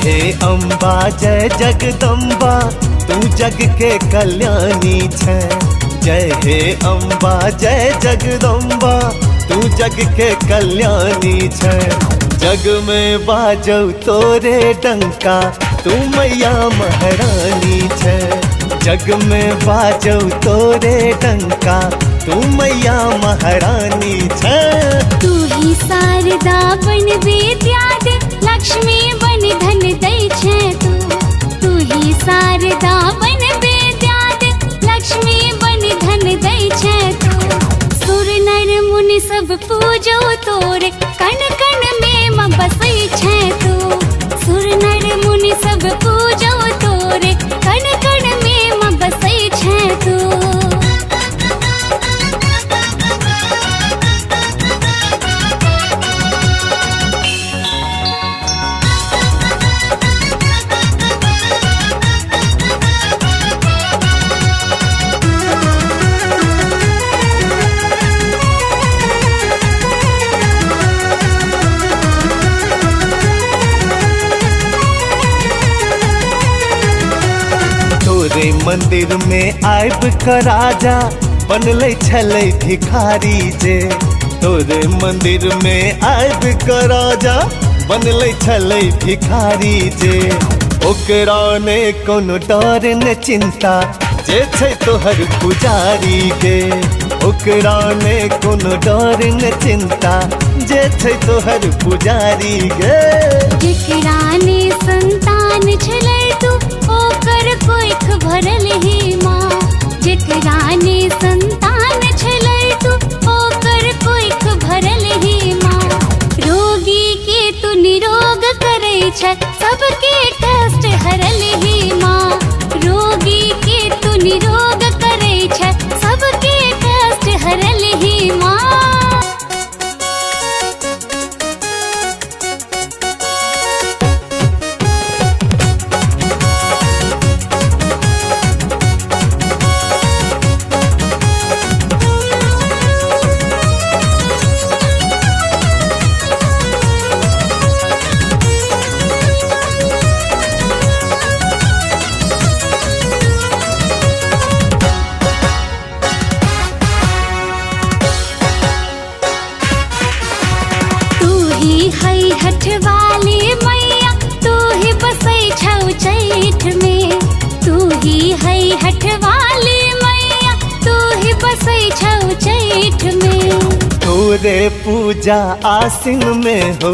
हे अम्बा जय जगदम्बा तू जग के कल्याणी छै। जय हे अम्बा जय जगदम्बा तू जग के कल्याणी छै। जग में बाजौ तोरे डंका तू मैया महारानी छै। जग में बाजौ तोरे डंका तू मैया महारानी छै। तू ही शारदा बन विद्याद लक्ष्मी बन धन दै छै। तू ही शारदा बन विद्याद लक्ष्मी बन धन दै छै। सुर नर मुनि सब पूजो तोरे कण कण में म बसै छै। तू सुर नर मुनि सब पूजो तोरे कण कण में म बसै छै। तू तोरे मंदिर में आबि क राजा बनले छलै भिखारी जे। तोरे मंदिर में आबि क राजा बनले छलै भिखारी जे। ओकरा ने कोनो डर न चिंता जे छै तोहर पुजारी गे। ओकरा ने कोनो डर न चिंता जे छै तोहर पुजारी गे। जेकरा ने संतान छलै तू ओकर कोइख भरल ही माँ। जेकरा ने संतान छलै तू ओकर कोइख भरल ही माँ। रोगी के तू निरोग करै छै सबके कष्ट हरल ही माँ। रोगी के तू निरोग करै छै सबके कष्ट हरल ही माँ। हई हठवाली मैया तू ही बसै छौ चैठ में। तू ही हई हठवाली मैया तू ही बसै छौ चैठ में। तोरे पूजा आसिन में हो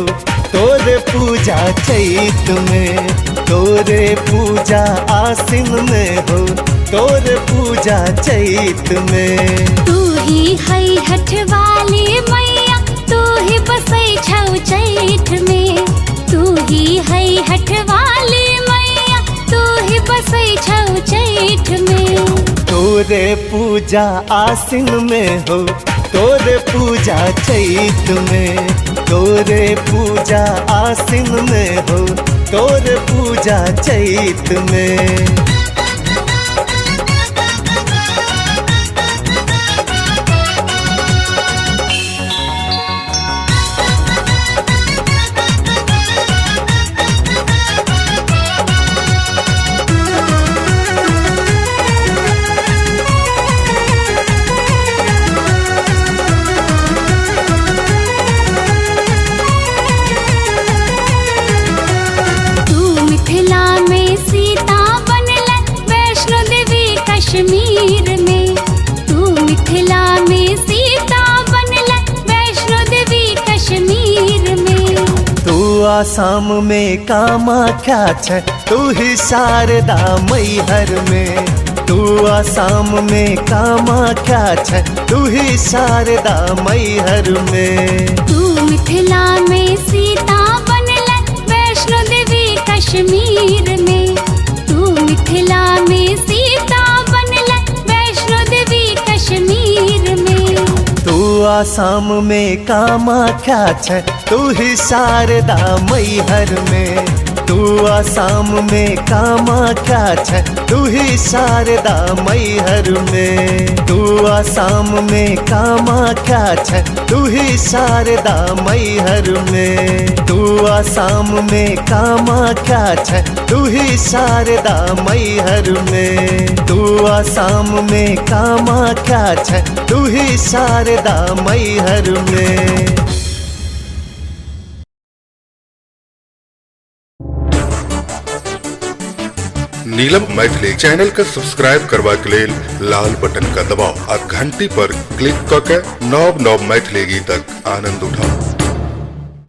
तोरे पूजा चैत में। तोरे पूजा आसिन में हो तोरे पूजा चैत में। तू ही हई हठवाली मैया तू ही बसै छौ चैठ में। तू ही हई हठवाली मैया तू ही बसै छौ चैठ में। तोरे पूजा आसिन में हो तोरे पूजा चैत में। तोरे पूजा आसिन में हो तोरे पूजा चैत में। कश्मीर में तू मिथिला में सीता बनल वैष्णो देवी कश्मीर में। तू आसाम में कामाख्या छै तू ही शारदा मैहर में। तू आसाम में कामाख्या छै तू ही शारदा मैहर में। तू मिथिला में सीता बन आसाम में कामाख्या छै, तू ही शारदा मैहर में। तू आसाम में कामाख्या छै, तू ही शारदा मैहर में। तू आसाम में कामाख्या छै, तू ही शारदा मैहर में। तू आसाम में कामाख्या छै, तू ही शारदा मैहर में। तू आसाम में कामाख्या छै, तू ही शारदा मैहर में। नीलम मैथिली चैनल के सब्सक्राइब करबा के लेल लाल बटन का दबाव आ घंटी पर क्लिक करके नव नव मैथिली गीतक आनंद उठाओ।